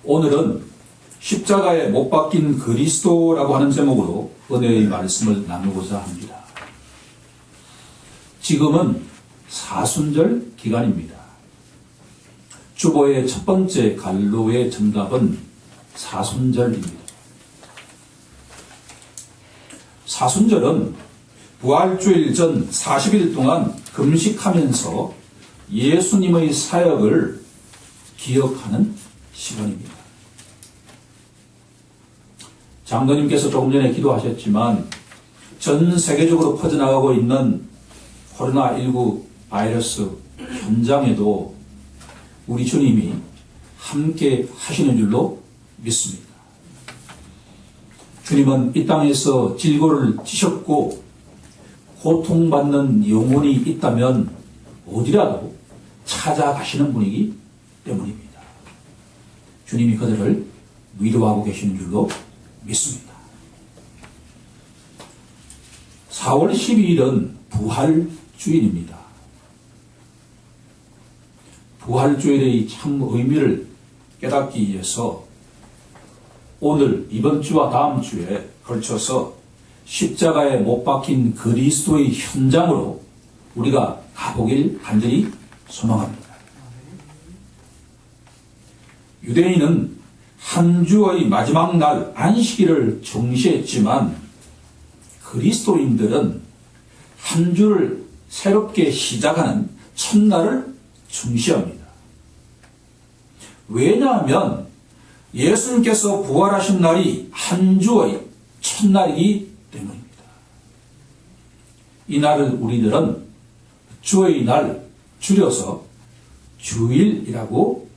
오늘은 십자가에 못 박힌 그리스도라고 하는 제목으로 은혜의 말씀을 나누고자 합니다. 지금은 사순절 기간입니다. 주보의 첫 번째 갈로의 정답은 사순절입니다. 사순절은 부활주일 전 40일 동안 금식하면서 예수님의 사역을 기억하는 시간입니다. 장로님께서 조금 전에 기도하셨지만 전 세계적으로 퍼져나가고 있는 코로나19 바이러스 현장에도 우리 주님이 함께 하시는 줄로 믿습니다. 주님은 이 땅에서 질고를 지셨고 고통받는 영혼이 있다면 어디라도 찾아가시는 분이기 때문입니다. 주님이 그들을 위로하고 계시는 줄로 믿습니다. 4월 12일은 부활주일입니다. 부활주일의 참 의미를 깨닫기 위해서 오늘 이번 주와 다음 주에 걸쳐서 십자가에 못 박힌 그리스도의 현장으로 우리가 가보길 간절히 소망합니다. 유대인은 한 주의 마지막 날 안식일을 중시했지만 그리스도인들은 한 주를 새롭게 시작하는 첫날을 중시합니다. 왜냐하면 예수님께서 부활하신 날이 한 주의 첫날이기 때문입니다. 이 날을 우리들은 주의 날, 줄여서 주일이라고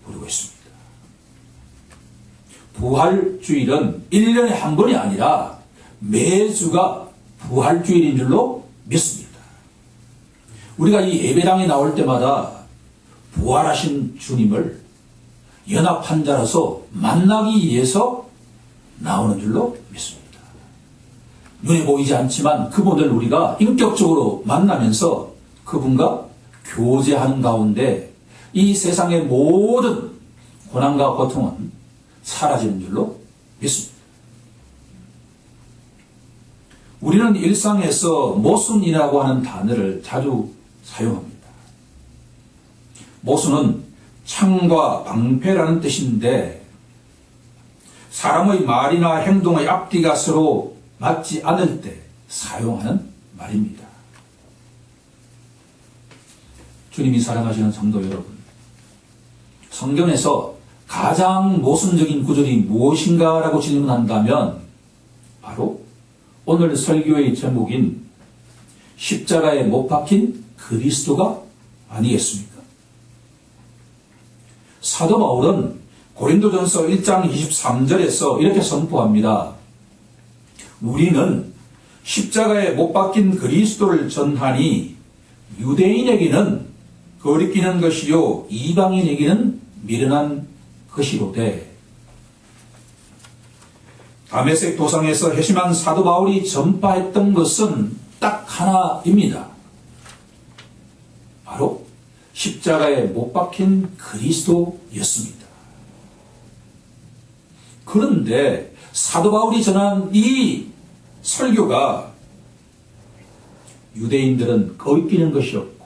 부르고 있습니다. 부활주일은 1년에 한 번이 아니라 매주가 부활주일인 줄로 믿습니다. 우리가 이 예배당에 나올 때마다 부활하신 주님을 연합한 자로서 만나기 위해서 나오는 줄로 믿습니다. 눈에 보이지 않지만 그분을 우리가 인격적으로 만나면서 그분과 교제하는 가운데 이 세상의 모든 고난과 고통은 사라지는 줄로 믿습니다. 우리는 일상에서 모순이라고 하는 단어를 자주 사용합니다. 모순은 창과 방패라는 뜻인데 사람의 말이나 행동의 앞뒤가 서로 맞지 않을 때 사용하는 말입니다. 주님이 사랑하시는 성도 여러분, 성경에서 가장 모순적인 구절이 무엇인가라고 질문한다면 바로 오늘 설교의 제목인 십자가에 못 박힌 그리스도가 아니겠습니까? 사도 바울은 고린도전서 1장 23절에서 이렇게 선포합니다. 우리는 십자가에 못 박힌 그리스도를 전하니 유대인에게는 거리끼는 것이요 이방인에게는 미련한 것이로되. 다메섹 도상에서 회심한 사도 바울이 전파했던 것은 딱 하나입니다. 바로 십자가에 못 박힌 그리스도였습니다. 그런데 사도 바울이 전한 이 설교가 유대인들은 거리끼는 것이 없고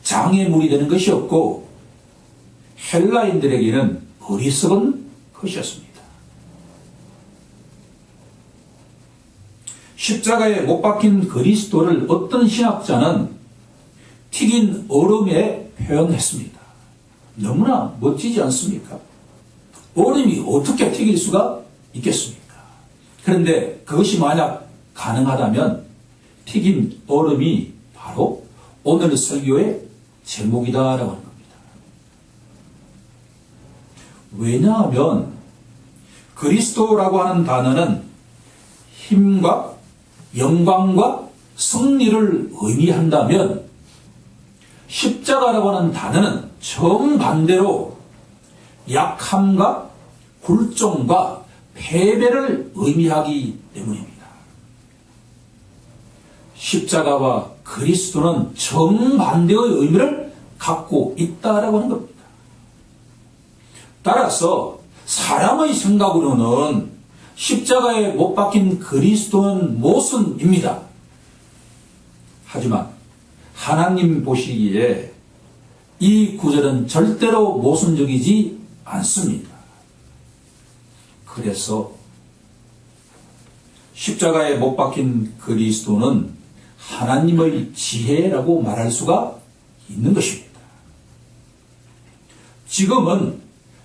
장애물이 되는 것이 없고 헬라인들에게는 어리석은 것이었습니다. 십자가에 못 박힌 그리스도를 어떤 신학자는 튀긴 얼음에 표현했습니다. 너무나 멋지지 않습니까? 얼음이 어떻게 튀길 수가 있겠습니까? 그런데 그것이 만약 가능하다면 튀긴 얼음이 바로 오늘 설교의 제목이다라고 하는 겁니다. 왜냐하면 그리스도라고 하는 단어는 힘과 영광과 승리를 의미한다면 십자가라고 하는 단어는 정반대로 약함과 굴종과 패배를 의미하기 때문입니다. 십자가와 그리스도는 정반대의 의미를 갖고 있다라고 하는 겁니다. 따라서 사람의 생각으로는 십자가에 못 박힌 그리스도는 모순입니다. 하지만 하나님 보시기에 이 구절은 절대로 모순적이지 않습니다. 그래서 십자가에 못 박힌 그리스도는 하나님의 지혜라고 말할 수가 있는 것입니다. 지금은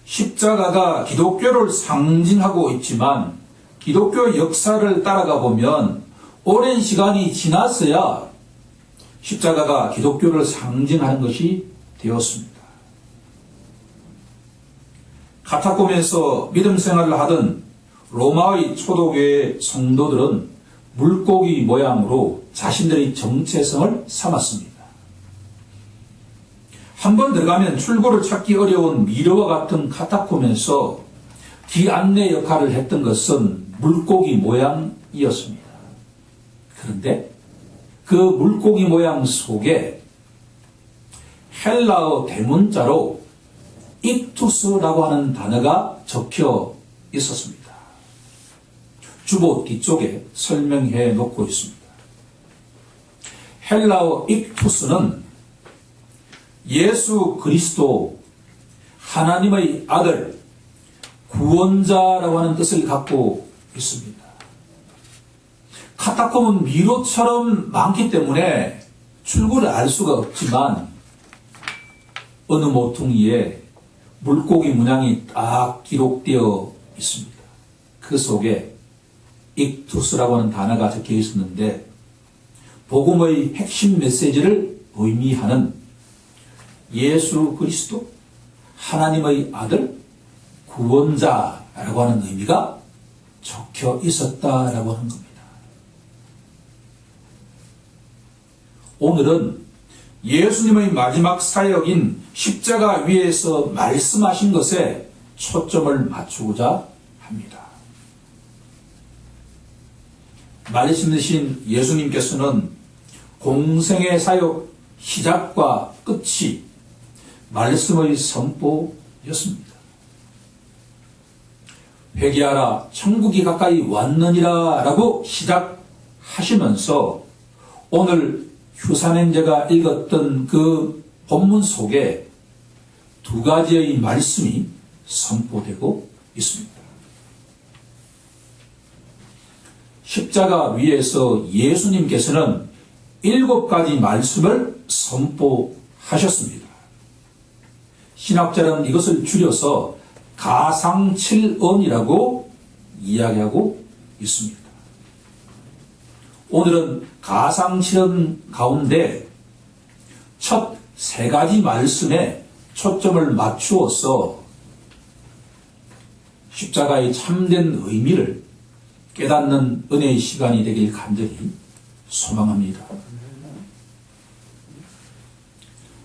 십자가가 기독교를 상징하고 있지만 기독교 역사를 따라가 보면 오랜 시간이 지났어야 십자가가 기독교를 상징하는 것이 되었습니다. 카타콤에서 믿음 생활을 하던 로마의 초도교회 성도들은 물고기 모양으로 자신들의 정체성을 삼았습니다. 한번 들어가면 출구를 찾기 어려운 미로와 같은 카타콤에서 길 안내 역할을 했던 것은 물고기 모양이었습니다. 그런데 그 물고기 모양 속에 헬라어 대문자로 익투스라고 하는 단어가 적혀 있었습니다. 주보 뒤쪽에 설명해 놓고 있습니다. 헬라어 익투스는 예수 그리스도 하나님의 아들 구원자라고 하는 뜻을 갖고 있습니다. 카타콤은 미로처럼 많기 때문에 출구를 알 수가 없지만 어느 모퉁이에 물고기 문양이 딱 기록되어 있습니다. 그 속에 익투스라고 하는 단어가 적혀 있었는데 복음의 핵심 메시지를 의미하는 예수 그리스도 하나님의 아들 구원자라고 하는 의미가 적혀 있었다라고 하는 겁니다. 오늘은 예수님의 마지막 사역인 십자가 위에서 말씀하신 것에 초점을 맞추고자 합니다. 말씀이신 예수님께서는 공생의 사역 시작과 끝이 말씀의 선포였습니다. 회개하라 천국이 가까이 왔느니라 라고 시작하시면서 오늘 휴사년제가 읽었던 그 본문 속에 두 가지의 말씀이 선포되고 있습니다. 십자가 위에서 예수님께서는 7가지 말씀을 선포하셨습니다. 신학자는 이것을 줄여서 가상칠언이라고 이야기하고 있습니다. 오늘은 가상칠언 가운데 첫 3가지 말씀에 초점을 맞추어서 십자가의 참된 의미를 깨닫는 은혜의 시간이 되길 간절히 소망합니다.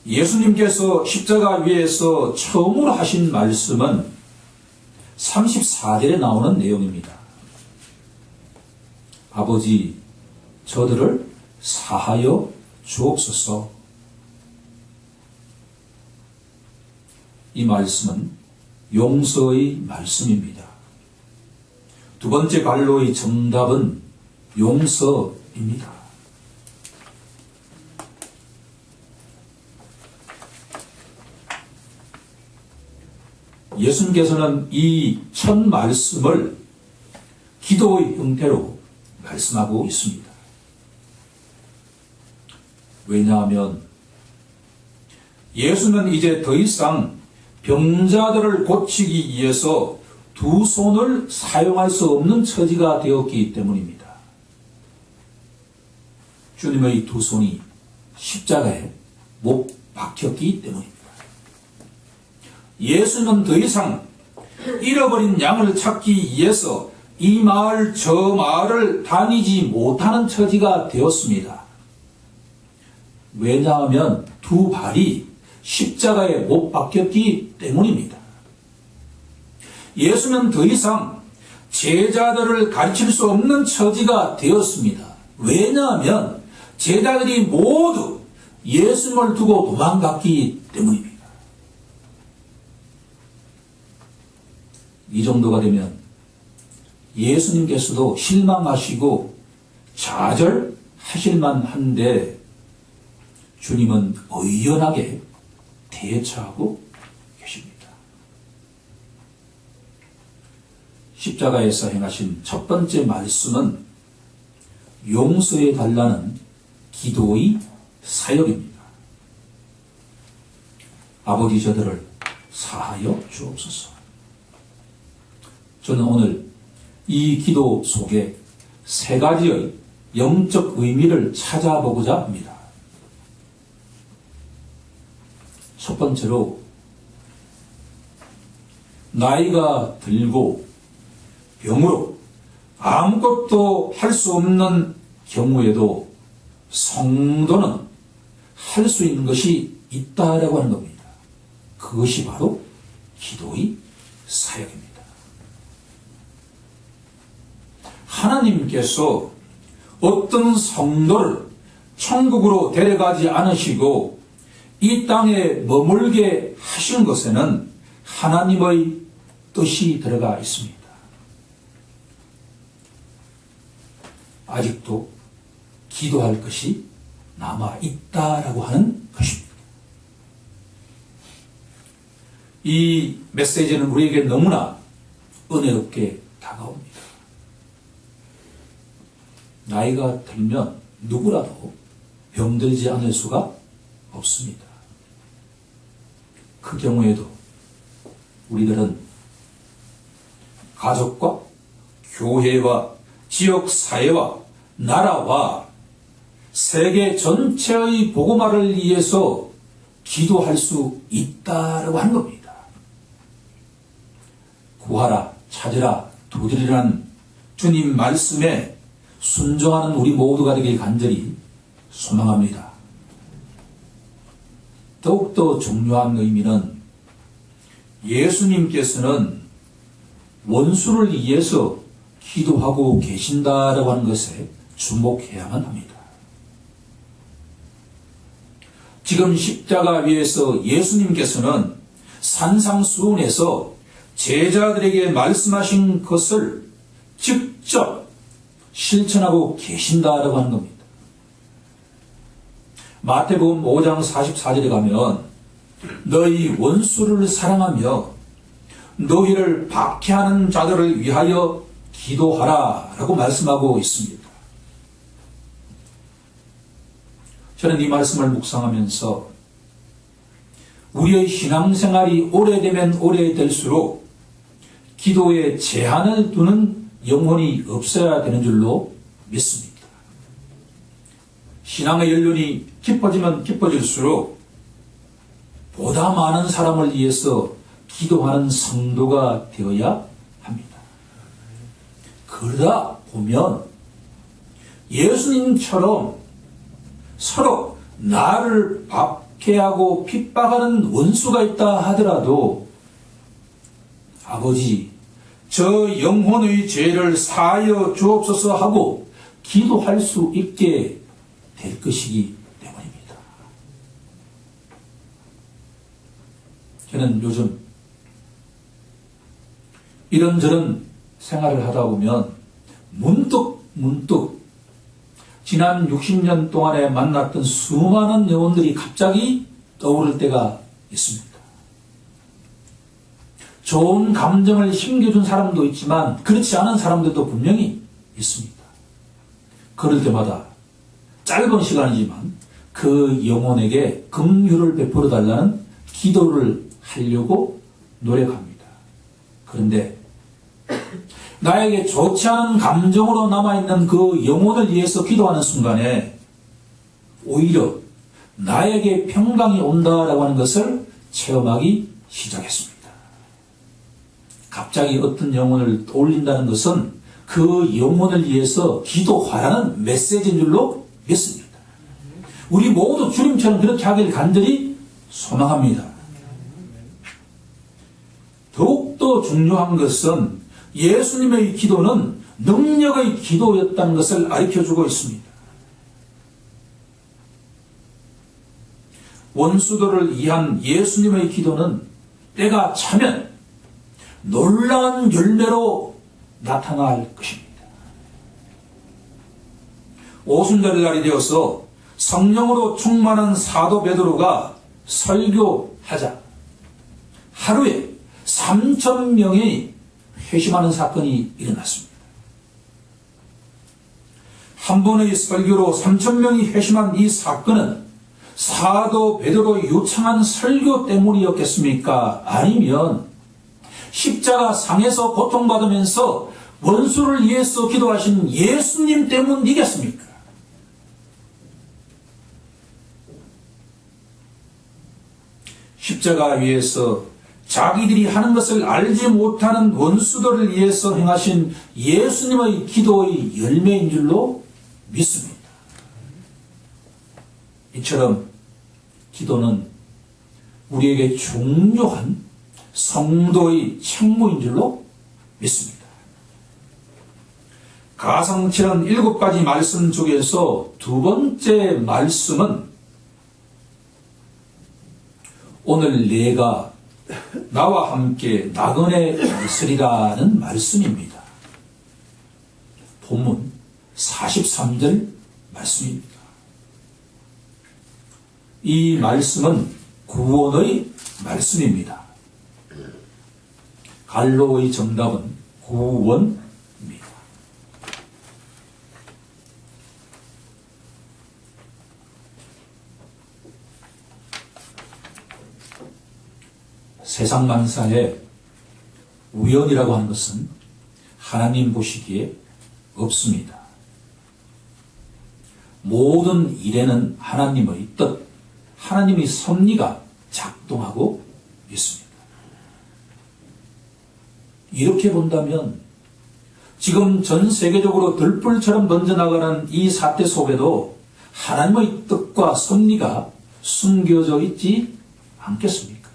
예수님께서 십자가 위에서 처음으로 하신 말씀은 34절에 나오는 내용입니다. 아버지, 저들을 사하여 주옵소서. 이 말씀은 용서의 말씀입니다. 두 번째 갈로의 정답은 용서입니다. 예수님께서는 이 첫 말씀을 기도의 형태로 말씀하고 있습니다. 왜냐하면 예수는 이제 더 이상 병자들을 고치기 위해서 두 손을 사용할 수 없는 처지가 되었기 때문입니다. 주님의 두 손이 십자가에 못 박혔기 때문입니다. 예수는 더 이상 잃어버린 양을 찾기 위해서 이 마을 저 마을을 다니지 못하는 처지가 되었습니다. 왜냐하면 두 발이 십자가에 못 박혔기 때문입니다. 예수는 더 이상 제자들을 가르칠 수 없는 처지가 되었습니다. 왜냐하면 제자들이 모두 예수님을 두고 도망갔기 때문입니다. 이 정도가 되면 예수님께서도 실망하시고 좌절하실만 한데 주님은 의연하게 대처하고 계십니다. 십자가에서 행하신 첫 번째 말씀은 용서해 달라는 기도의 사역입니다. 아버지, 저들을 사하여 주옵소서. 저는 오늘 이 기도 속에 세 가지의 영적 의미를 찾아보고자 합니다. 첫 번째로, 나이가 들고 병으로 아무것도 할 수 없는 경우에도 성도는 할 수 있는 것이 있다라고 하는 겁니다. 그것이 바로 기도의 사역입니다. 하나님께서 어떤 성도를 천국으로 데려가지 않으시고 이 땅에 머물게 하신 것에는 하나님의 뜻이 들어가 있습니다. 아직도 기도할 것이 남아 있다라고 하는 것입니다. 이 메시지는 우리에게 너무나 은혜롭게 다가옵니다. 나이가 들면 누구라도 병들지 않을 수가 없습니다. 그 경우에도 우리들은 가족과 교회와 지역사회와 나라와 세계 전체의 복음화를 위해서 기도할 수 있다라고 하는 겁니다. 구하라, 찾으라, 두드리라는 주님 말씀에 순종하는 우리 모두가 되길 간절히 소망합니다. 더욱더 중요한 의미는 예수님께서는 원수를 위해서 기도하고 계신다라고 하는 것에 주목해야만 합니다. 지금 십자가 위에서 예수님께서는 산상수훈에서 제자들에게 말씀하신 것을 직접 실천하고 계신다라고 하는 겁니다. 마태복음 5장 44절에 가면 너희 원수를 사랑하며 너희를 박해하는 자들을 위하여 기도하라 라고 말씀하고 있습니다. 저는 이 말씀을 묵상하면서 우리의 신앙생활이 오래되면 오래될수록 기도에 제한을 두는 영혼이 없어야 되는 줄로 믿습니다. 신앙의 연륜이 깊어지면 깊어질수록 보다 많은 사람을 위해서 기도하는 성도가 되어야 합니다. 그러다 보면 예수님처럼 서로 나를 박해하고 핍박하는 원수가 있다 하더라도 아버지, 저 영혼의 죄를 사하여 주옵소서 하고 기도할 수 있게 될 것이기 때문입니다. 저는 요즘 이런저런 생활을 하다 보면 문득 지난 60년 동안에 만났던 수많은 영혼들이 갑자기 떠오를 때가 있습니다. 좋은 감정을 심겨준 사람도 있지만 그렇지 않은 사람들도 분명히 있습니다. 그럴 때마다 짧은 시간이지만 그 영혼에게 긍휼을 베풀어 달라는 기도를 하려고 노력합니다. 그런데 나에게 좋지 않은 감정으로 남아있는 그 영혼을 위해서 기도하는 순간에 오히려 나에게 평강이 온다라고 하는 것을 체험하기 시작했습니다. 갑자기 어떤 영혼을 떠올린다는 것은 그 영혼을 위해서 기도하라는 메시지인 줄로 믿습니다. 우리 모두 주님처럼 그렇게 하길 간절히 소망합니다. 더욱더 중요한 것은 예수님의 기도는 능력의 기도였다는 것을 가르쳐주고 있습니다. 원수들을 위한 예수님의 기도는 때가 차면 놀라운 열매로 나타날 것입니다. 오순절 날이 되어서 성령으로 충만한 사도 베드로가 설교하자 하루에 3,000명이 회심하는 사건이 일어났습니다. 한 번의 설교로 3,000명이 회심한 이 사건은 사도 베드로의 유창한 설교 때문이었겠습니까? 아니면 십자가 상에서 고통받으면서 원수를 위해서 기도하신 예수님 때문이겠습니까? 십자가 위에서 자기들이 하는 것을 알지 못하는 원수들을 위해서 행하신 예수님의 기도의 열매인 줄로 믿습니다. 이처럼 기도는 우리에게 중요한 성도의 책무인 줄로 믿습니다. 가성치는 7가지 말씀 중에서 두 번째 말씀은 오늘 내가 나와 함께 나그네 있으리라는 말씀입니다. 본문 43절 말씀입니다. 이 말씀은 구원의 말씀입니다. 갈로의 정답은 구원입니다. 세상 만사에 우연이라고 하는 것은 하나님 보시기에 없습니다. 모든 일에는 하나님의 뜻, 하나님의 섭리가 작동하고 있습니다. 이렇게 본다면 지금 전 세계적으로 들불처럼 번져나가는 이 사태 속에도 하나님의 뜻과 섭리가 숨겨져 있지 않겠습니까?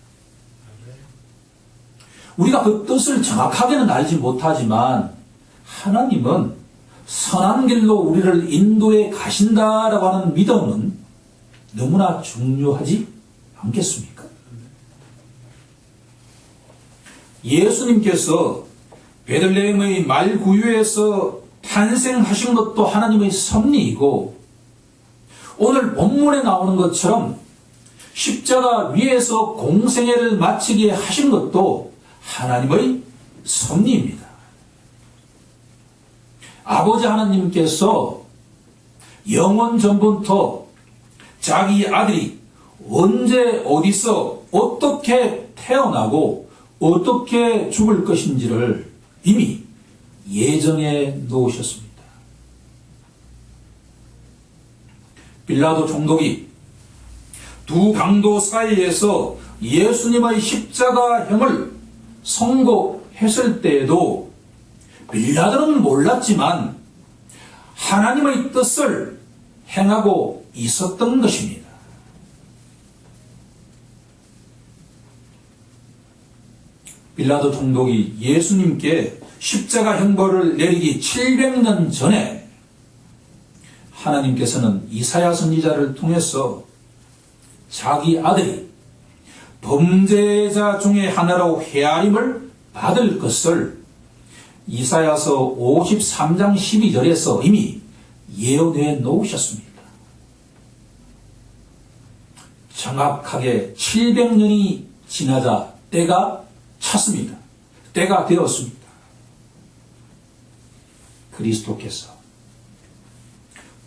우리가 그 뜻을 정확하게는 알지 못하지만 하나님은 선한 길로 우리를 인도해 가신다라고 하는 믿음은 너무나 중요하지 않겠습니까? 예수님께서 베들레헴의 말구유에서 탄생하신 것도 하나님의 섭리이고 오늘 본문에 나오는 것처럼 십자가 위에서 공생애를 마치게 하신 것도 하나님의 섭리입니다. 아버지 하나님께서 영원 전부터 자기 아들이 언제 어디서 어떻게 태어나고 어떻게 죽을 것인지를 이미 예정해 놓으셨습니다. 빌라도 총독이 두 강도 사이에서 예수님의 십자가형을 선고했을 때에도 빌라도는 몰랐지만 하나님의 뜻을 행하고 있었던 것입니다. 빌라도 총독이 예수님께 십자가 형벌을 내리기 700년 전에 하나님께서는 이사야 선지자를 통해서 자기 아들이 범죄자 중에 하나로 헤아림을 받을 것을 이사야서 53장 12절에서 이미 예언해 놓으셨습니다. 정확하게 700년이 지나자 때가 찼습니다. 때가 되었습니다. 그리스도께서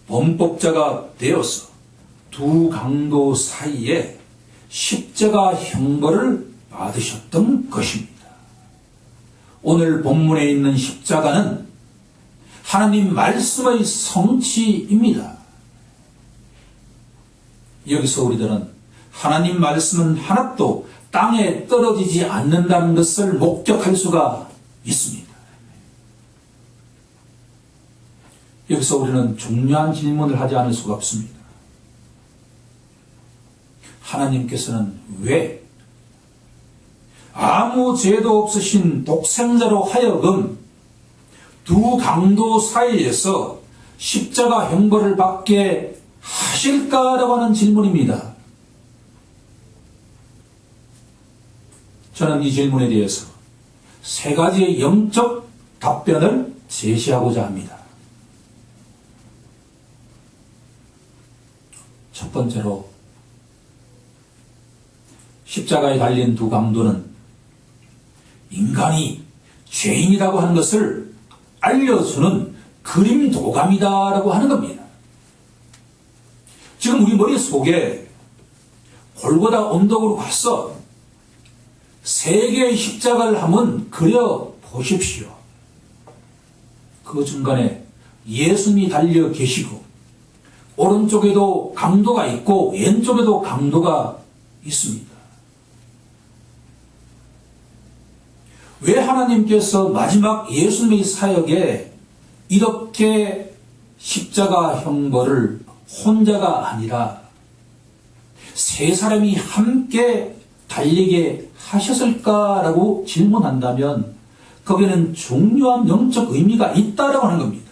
범법자가 되어서 두 강도 사이에 십자가 형벌을 받으셨던 것입니다. 오늘 본문에 있는 십자가는 하나님 말씀의 성취입니다. 여기서 우리들은 하나님 말씀은 하나도 땅에 떨어지지 않는다는 것을 목격할 수가 있습니다. 여기서 우리는 중요한 질문을 하지 않을 수가 없습니다. 하나님께서는 왜 아무 죄도 없으신 독생자로 하여금 두 강도 사이에서 십자가 형벌을 받게 하실까라고 하는 질문입니다. 저는 이 질문에 대해서 세 가지의 영적 답변을 제시하고자 합니다. 첫 번째로, 십자가에 달린 두 강도는 인간이 죄인이라고 하는 것을 알려주는 그림 도감이다라고 하는 겁니다. 지금 우리 머릿속에 골고다 언덕으로 가서 세 개의 십자가를 한번 그려 보십시오. 그 중간에 예수님이 달려 계시고 오른쪽에도 강도가 있고 왼쪽에도 강도가 있습니다. 왜 하나님께서 마지막 예수님의 사역에 이렇게 십자가 형벌을 혼자가 아니라 세 사람이 함께 달리게 하셨을까라고 질문한다면 거기에는 중요한 영적 의미가 있다라고 하는 겁니다.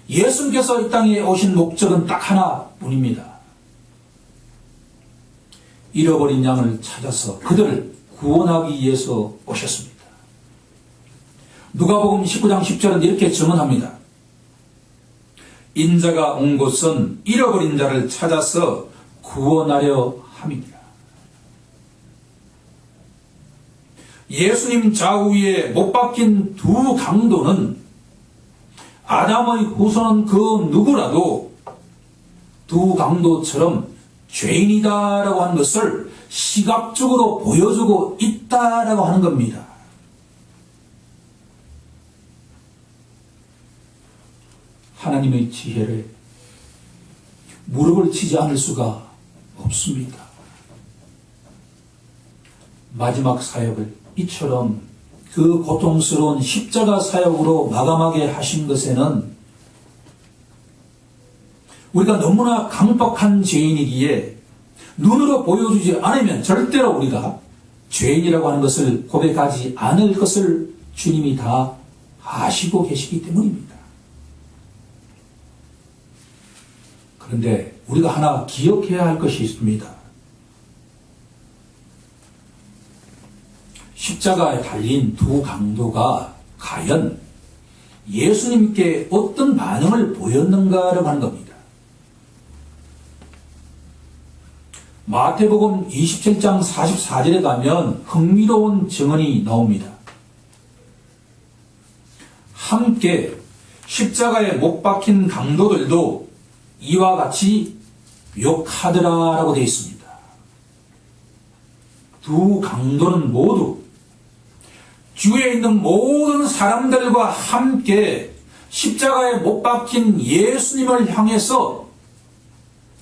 예수님께서 이 땅에 오신 목적은 딱 하나뿐입니다. 잃어버린 양을 찾아서 그들을 구원하기 위해서 오셨습니다. 누가복음 19장 10절은 이렇게 증언합니다. 인자가 온 곳은 잃어버린 자를 찾아서 구원하려 함이니라. 예수님 좌우에 못 박힌 두 강도는 아담의 후손은 그 누구라도 두 강도처럼 죄인이다라고 하는 것을 시각적으로 보여주고 있다라고 하는 겁니다. 하나님의 지혜를 무릎을 치지 않을 수가 없습니다. 마지막 사역을 이처럼 그 고통스러운 십자가 사역으로 마감하게 하신 것에는 우리가 너무나 강박한 죄인이기에 눈으로 보여주지 않으면 절대로 우리가 죄인이라고 하는 것을 고백하지 않을 것을 주님이 다 아시고 계시기 때문입니다. 그런데 우리가 하나 기억해야 할 것이 있습니다. 십자가에 달린 두 강도가 과연 예수님께 어떤 반응을 보였는가라고 하는 겁니다. 마태복음 27장 44절에 가면 흥미로운 증언이 나옵니다. 함께 십자가에 못 박힌 강도들도 이와 같이 욕하더라라고 되어 있습니다. 두 강도는 모두 주위에 있는 모든 사람들과 함께 십자가에 못 박힌 예수님을 향해서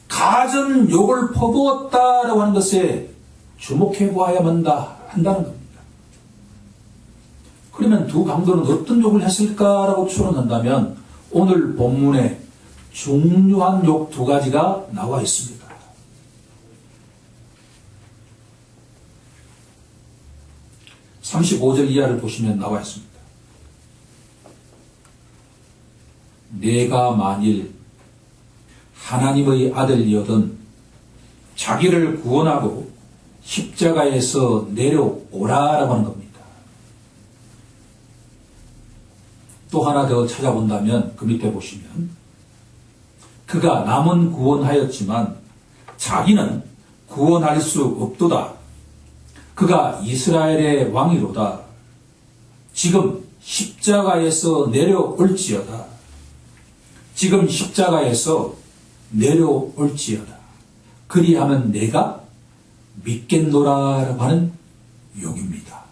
가전 욕을 퍼부었다라고 하는 것에 주목해 보아야만 한다는 겁니다. 그러면 두 강도는 어떤 욕을 했을까라고 추론한다면 오늘 본문에 중요한 욕 두 가지가 나와 있습니다. 35절 이하를 보시면 나와 있습니다. 내가 만일 하나님의 아들이거든 자기를 구원하고 십자가에서 내려오라라고 하는 겁니다. 또 하나 더 찾아본다면 그 밑에 보시면 그가 남은 구원하였지만 자기는 구원할 수 없도다. 그가 이스라엘의 왕이로다. 지금 십자가에서 내려올지어다. 지금 십자가에서 내려올지어다. 그리하면 내가 믿겠노라라고 하는 욕입니다.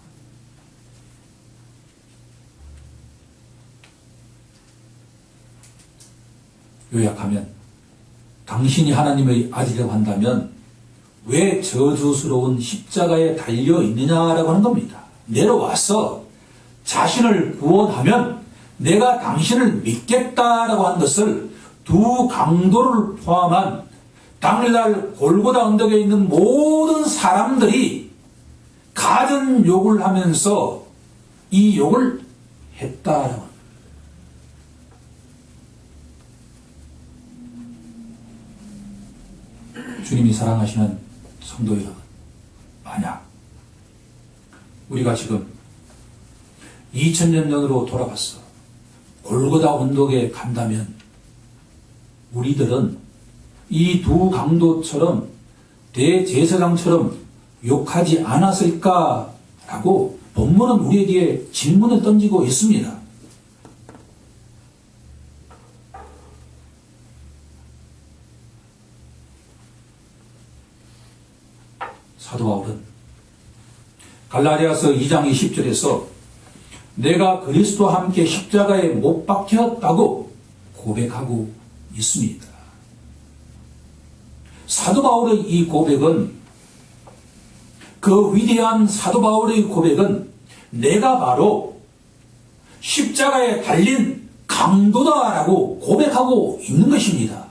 요약하면 당신이 하나님의 아들이라고 한다면 왜 저주스러운 십자가에 달려 있느냐라고 하는 겁니다. 내려와서 자신을 구원하면 내가 당신을 믿겠다라고 하는 것을 두 강도를 포함한 당일날 골고다 언덕에 있는 모든 사람들이 가전 욕을 하면서 이 욕을 했다라고 합니다. 주님이 사랑하시는 성도 여러분, 만약 우리가 지금 2000년 전으로 돌아갔어. 골고다 언덕에 간다면 우리들은 이 두 강도처럼 대제사장처럼 욕하지 않았을까라고 본문은 우리에게 질문을 던지고 있습니다. 사도 바울은 갈라디아서 2장 20절에서 내가 그리스도와 함께 십자가에 못 박혔다고 고백하고 있습니다. 사도 바울의 이 고백은, 그 위대한 사도 바울의 고백은 내가 바로 십자가에 달린 강도다라고 고백하고 있는 것입니다.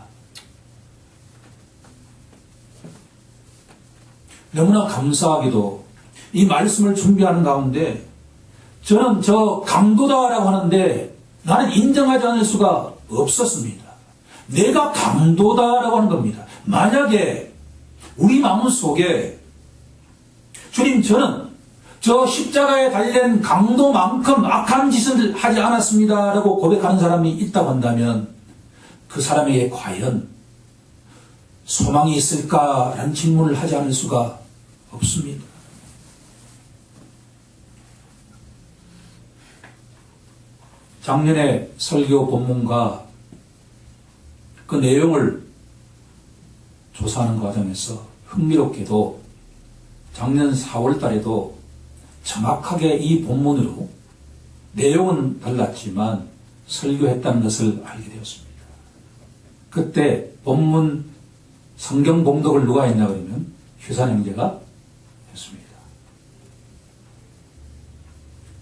너무나 감사하게도 이 말씀을 준비하는 가운데 저는 저 강도다라고 하는데 나는 인정하지 않을 수가 없었습니다. 내가 강도다라고 하는 겁니다. 만약에 우리 마음속에 주님, 저는 저 십자가에 달린 강도만큼 악한 짓을 하지 않았습니다 라고 고백하는 사람이 있다고 한다면 그 사람에게 과연 소망이 있을까라는 질문을 하지 않을 수가 없습니다. 작년에 설교 본문과 그 내용을 조사하는 과정에서 흥미롭게도 작년 4월 달에도 정확하게 이 본문으로 내용은 달랐지만 설교했다는 것을 알게 되었습니다. 그때 본문 성경 봉독을 누가 했냐 그러면 휴산 형제가 했습니다.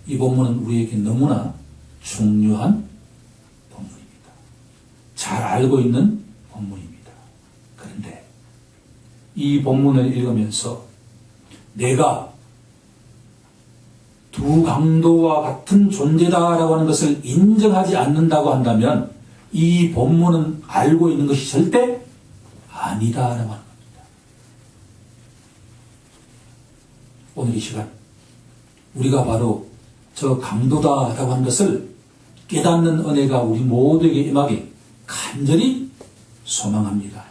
이 본문은 우리에게 너무나 중요한 본문입니다. 잘 알고 있는 본문입니다. 그런데 이 본문을 읽으면서 내가 두 강도와 같은 존재다라고 하는 것을 인정하지 않는다고 한다면 이 본문은 알고 있는 것이 절대 아니다라고 하는 겁니다. 오늘 이 시간 우리가 바로 저 강도다라고 하는 것을 깨닫는 은혜가 우리 모두에게 임하기 간절히 소망합니다.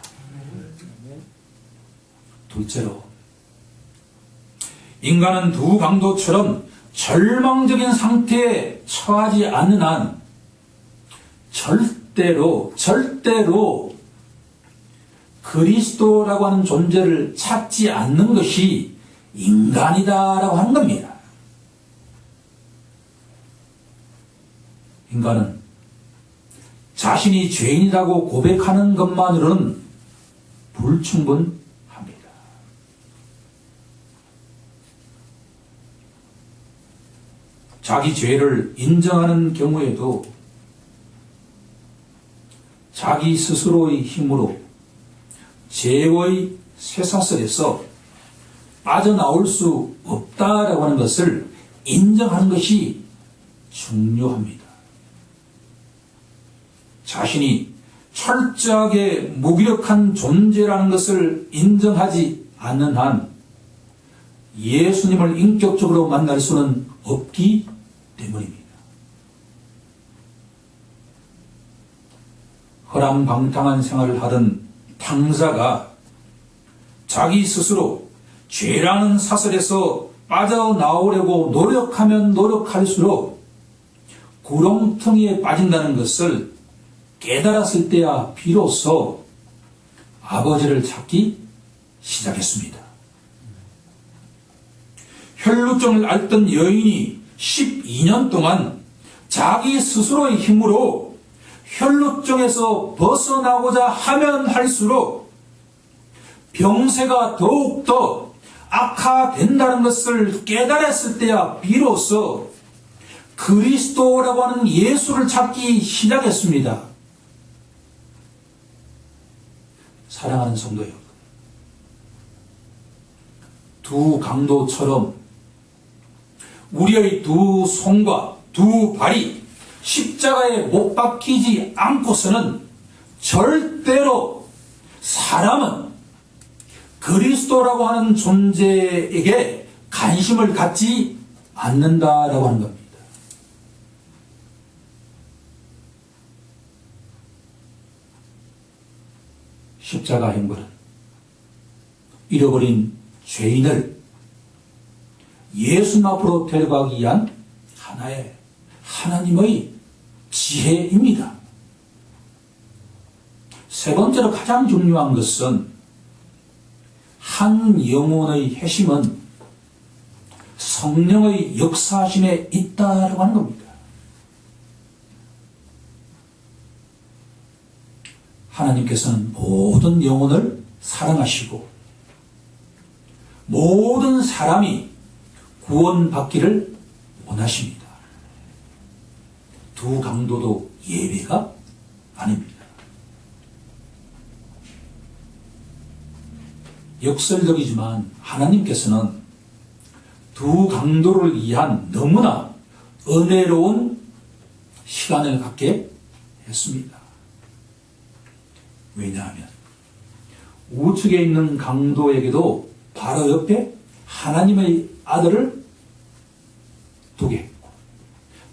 둘째로, 인간은 두 강도처럼 절망적인 상태에 처하지 않는 한 절대로 그리스도라고 하는 존재를 찾지 않는 것이 인간이다라고 하는 겁니다. 인간은 자신이 죄인이라고 고백하는 것만으로는 불충분합니다. 자기 죄를 인정하는 경우에도 자기 스스로의 힘으로 죄의 쇠사슬에서 빠져나올 수 없다라고 하는 것을 인정하는 것이 중요합니다. 자신이 철저하게 무기력한 존재라는 것을 인정하지 않는 한 예수님을 인격적으로 만날 수는 없기 때문입니다. 허랑방탕한 생활을 하던 탕자가 자기 스스로 죄라는 사슬에서 빠져나오려고 노력하면 노력할수록 구렁텅이에 빠진다는 것을 깨달았을 때야 비로소 아버지를 찾기 시작했습니다. 혈루증을 앓던 여인이 12년 동안 자기 스스로의 힘으로 혈루증에서 벗어나고자 하면 할수록 병세가 더욱더 악화된다는 것을 깨달았을 때야 비로소 그리스도라고 하는 예수를 찾기 시작했습니다. 사랑하는 성도 여러분, 두 강도처럼 우리의 두 손과 두 발이 십자가에 못 박히지 않고서는 절대로 사람은 그리스도라고 하는 존재에게 관심을 갖지 않는다라고 하는 겁니다. 십자가 형벌은 잃어버린 죄인을 예수 앞으로 데려가기 위한 하나의 하나님의 지혜입니다. 세 번째로 가장 중요한 것은 한 영혼의 회심은 성령의 역사심에 있다라고 하는 겁니다. 하나님께서는 모든 영혼을 사랑하시고 모든 사람이 구원받기를 원하십니다. 두 강도도 예외가 아닙니다. 역설적이지만 하나님께서는 두 강도를 위한 너무나 은혜로운 시간을 갖게 했습니다. 왜냐하면 우측에 있는 강도에게도 바로 옆에 하나님의 아들을 두게 했고,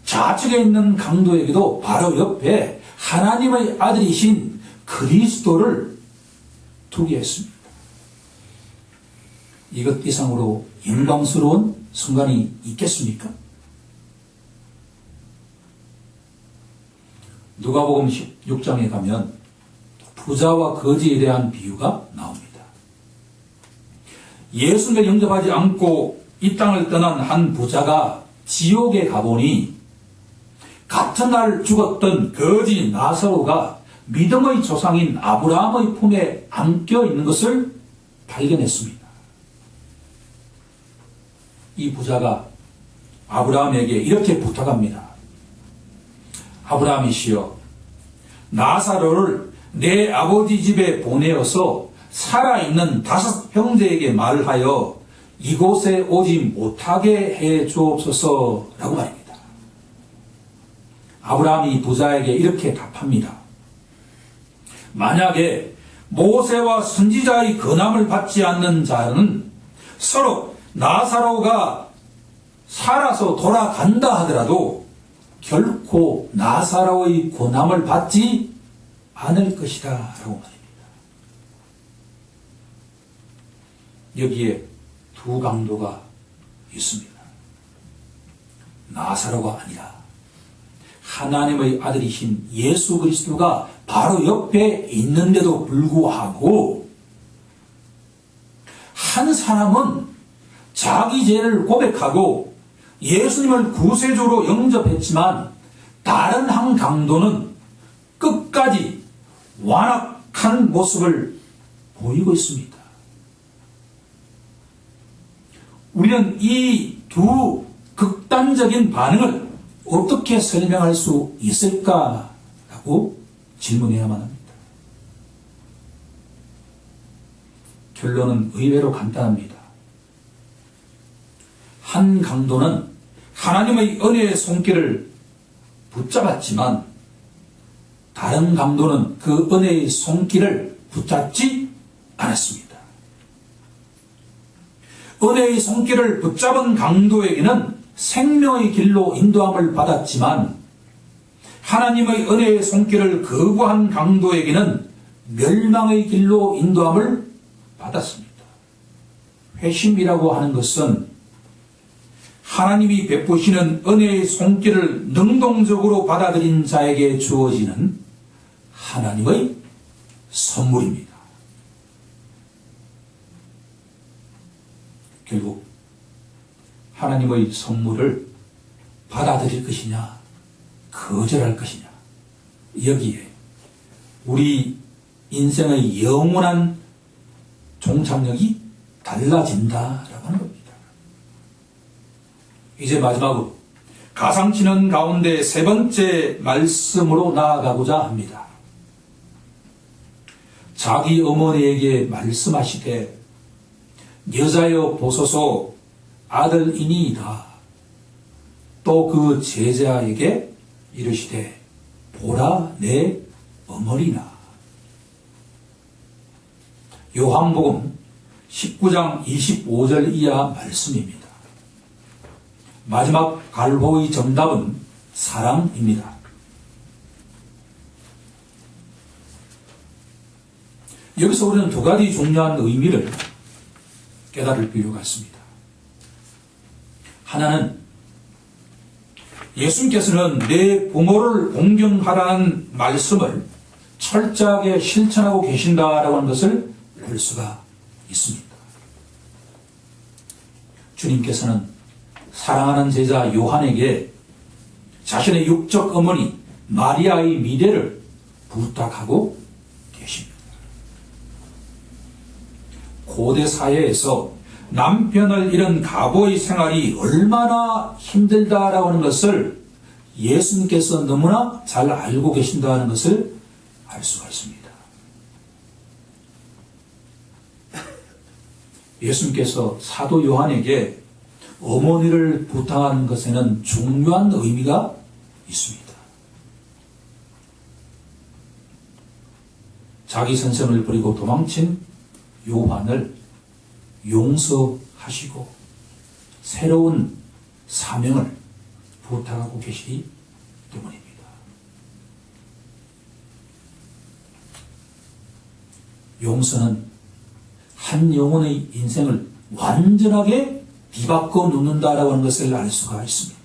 좌측에 있는 강도에게도 바로 옆에 하나님의 아들이신 그리스도를 두게 했습니다. 이것 이상으로 영광스러운 순간이 있겠습니까? 누가복음 16장에 가면 부자와 거지에 대한 비유가 나옵니다. 예수를 영접하지 않고 이 땅을 떠난 한 부자가 지옥에 가보니 같은 날 죽었던 거지 나사로가 믿음의 조상인 아브라함의 품에 안겨 있는 것을 발견했습니다. 이 부자가 아브라함에게 이렇게 부탁합니다. 아브라함이시여, 나사로를 내 아버지 집에 보내어서 살아있는 5 형제에게 말하여 이곳에 오지 못하게 해 주옵소서라고 말입니다. 아브라함이 부자에게 이렇게 답합니다. 만약에 모세와 선지자의 권함을 받지 않는 자는 서로 나사로가 살아서 돌아간다 하더라도 결코 나사로의 권함을 받지 않을 것이다 라고 말입니다. 여기에 두 강도가 있습니다. 나사로가 아니라 하나님의 아들이신 예수 그리스도가 바로 옆에 있는데도 불구하고 한 사람은 자기 죄를 고백하고 예수님을 구세주로 영접했지만 다른 한 강도는 끝까지 완악한 모습을 보이고 있습니다. 우리는 이 두 극단적인 반응을 어떻게 설명할 수 있을까라고 질문해야만 합니다. 결론은 의외로 간단합니다. 한 강도는 하나님의 은혜의 손길을 붙잡았지만 다른 강도는 그 은혜의 손길을 붙잡지 않았습니다. 은혜의 손길을 붙잡은 강도에게는 생명의 길로 인도함을 받았지만 하나님의 은혜의 손길을 거부한 강도에게는 멸망의 길로 인도함을 받았습니다. 회심이라고 하는 것은 하나님이 베푸시는 은혜의 손길을 능동적으로 받아들인 자에게 주어지는 하나님의 선물입니다. 결국 하나님의 선물을 받아들일 것이냐 거절할 것이냐, 여기에 우리 인생의 영원한 종착역이 달라진다라고 하는 겁니다. 이제 마지막으로 가상치는 가운데 세 번째 말씀으로 나아가고자 합니다. 자기 어머니에게 말씀하시되 여자여 보소서 아들이니이다. 또 그 제자에게 이르시되 보라 내 어머니나. 요한복음 19장 25절 이하 말씀입니다. 마지막 갈보의 정답은 사랑입니다. 여기서 우리는 두 가지 중요한 의미를 깨달을 필요가 있습니다. 하나는 예수님께서는 내 부모를 공경하라는 말씀을 철저하게 실천하고 계신다라고 하는 것을 볼 수가 있습니다. 주님께서는 사랑하는 제자 요한에게 자신의 육적 어머니 마리아의 미래를 부탁하고 계십니다. 고대 사회에서 남편을 잃은 가부의 생활이 얼마나 힘들다라고 하는 것을 예수님께서 너무나 잘 알고 계신다는 것을 알 수가 있습니다. 예수님께서 사도 요한에게 어머니를 부탁하는 것에는 중요한 의미가 있습니다. 자기 선생을 버리고 도망친 요한을 용서하시고 새로운 사명을 부탁하고 계시기 때문입니다. 용서는 한 영혼의 인생을 완전하게 뒤바꿔 놓는다라고 하는 것을 알 수가 있습니다.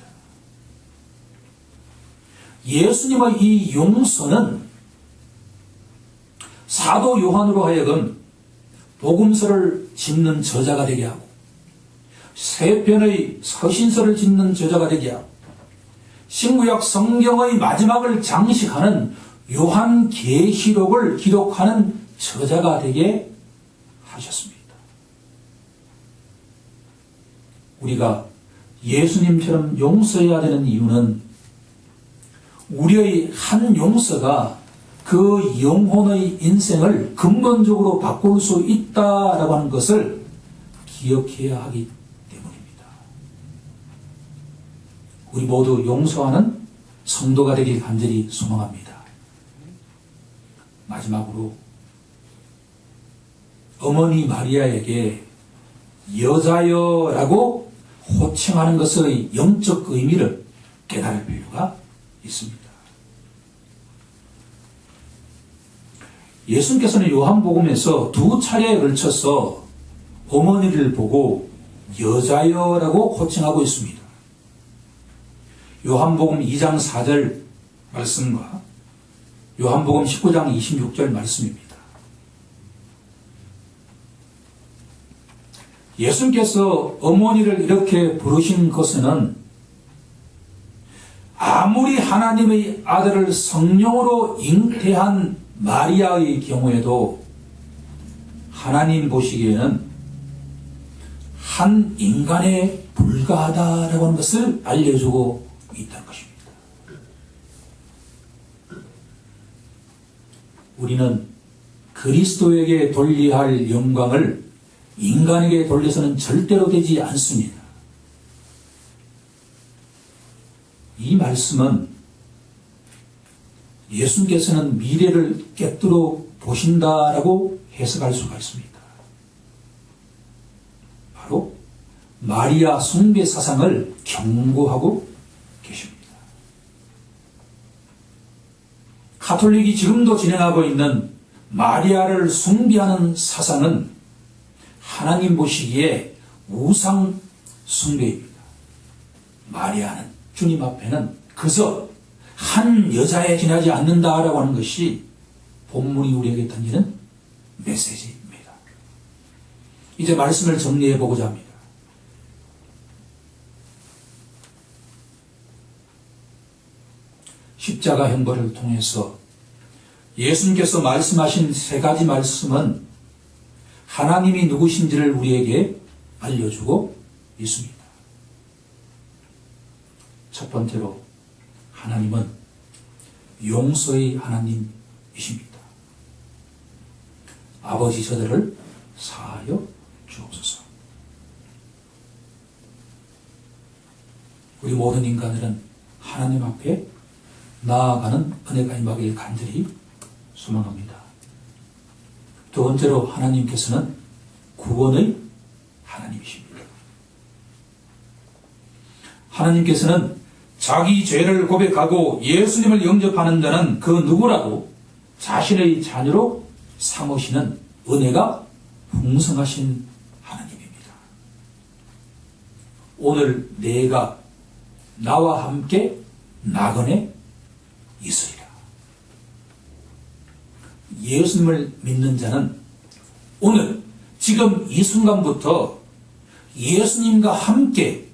예수님의 이 용서는 사도 요한으로 하여금 복음서를 짓는 저자가 되게 하고 세 편의 서신서를 짓는 저자가 되게 하고 신구약 성경의 마지막을 장식하는 요한계시록을 기록하는 저자가 되게 하셨습니다. 우리가 예수님처럼 용서해야 되는 이유는 우리의 한 용서가 그 영혼의 인생을 근본적으로 바꿀 수 있다라고 하는 것을 기억해야 하기 때문입니다. 우리 모두 용서하는 성도가 되길 간절히 소망합니다. 마지막으로 어머니 마리아에게 여자여라고 호칭하는 것의 영적 의미를 깨달을 필요가 있습니다. 예수님께서는 요한복음에서 두 차례에 걸쳐서 어머니를 보고 여자여라고 호칭하고 있습니다. 요한복음 2장 4절 말씀과 요한복음 19장 26절 말씀입니다. 예수님께서 어머니를 이렇게 부르신 것은 아무리 하나님의 아들을 성령으로 잉태한 마리아의 경우에도 하나님 보시기에는 한 인간에 불과하다라고 하는 것을 알려주고 있다는 것입니다. 우리는 그리스도에게 돌려야 할 영광을 인간에게 돌려서는 절대로 되지 않습니다. 이 말씀은 예수님께서는 미래를 꿰뚫어 보신다라고 해석할 수가 있습니다. 바로 마리아 숭배 사상을 경고하고 계십니다. 가톨릭이 지금도 진행하고 있는 마리아를 숭배하는 사상은 하나님 보시기에 우상 숭배입니다. 마리아는 주님 앞에는 그저 한 여자에 지나지 않는다라고 하는 것이 본문이 우리에게 던지는 메시지입니다. 이제 말씀을 정리해 보고자 합니다. 십자가 형벌을 통해서 예수님께서 말씀하신 세 가지 말씀은 하나님이 누구신지를 우리에게 알려주고 있습니다. 첫 번째로 하나님은 용서의 하나님이십니다. 아버지 저들을 사하여 주옵소서. 우리 모든 인간들은 하나님 앞에 나아가는 은혜가 임하길 간절히 소망합니다. 두 번째로 하나님께서는 구원의 하나님이십니다. 하나님께서는 자기 죄를 고백하고 예수님을 영접하는 자는 그 누구라도 자신의 자녀로 삼으시는 은혜가 풍성하신 하나님입니다. 오늘 내가 나와 함께 나그네 있으리라. 예수님을 믿는 자는 오늘 지금 이 순간부터 예수님과 함께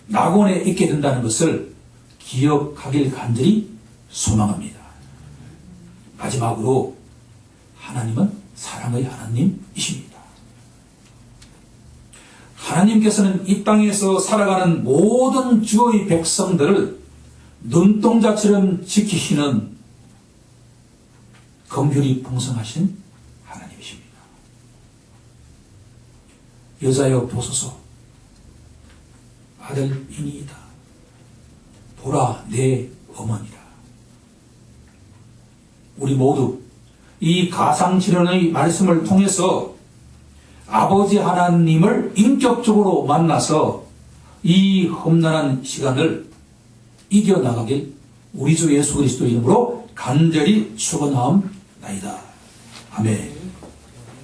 낙원에 있게 된다는 것을 기억하길 간절히 소망합니다. 마지막으로 하나님은 사랑의 하나님이십니다. 하나님께서는 이 땅에서 살아가는 모든 주의 백성들을 눈동자처럼 지키시는 긍휼이 풍성하신 하나님이십니다. 여자여 보소서, 아들이니이다. 보라 내 어머니라. 우리 모두 이 가상실현의 말씀을 통해서 아버지 하나님을 인격적으로 만나서 이 험난한 시간을 이겨나가길 우리 주 예수 그리스도 이름으로 간절히 축원하옵나이다. 아멘.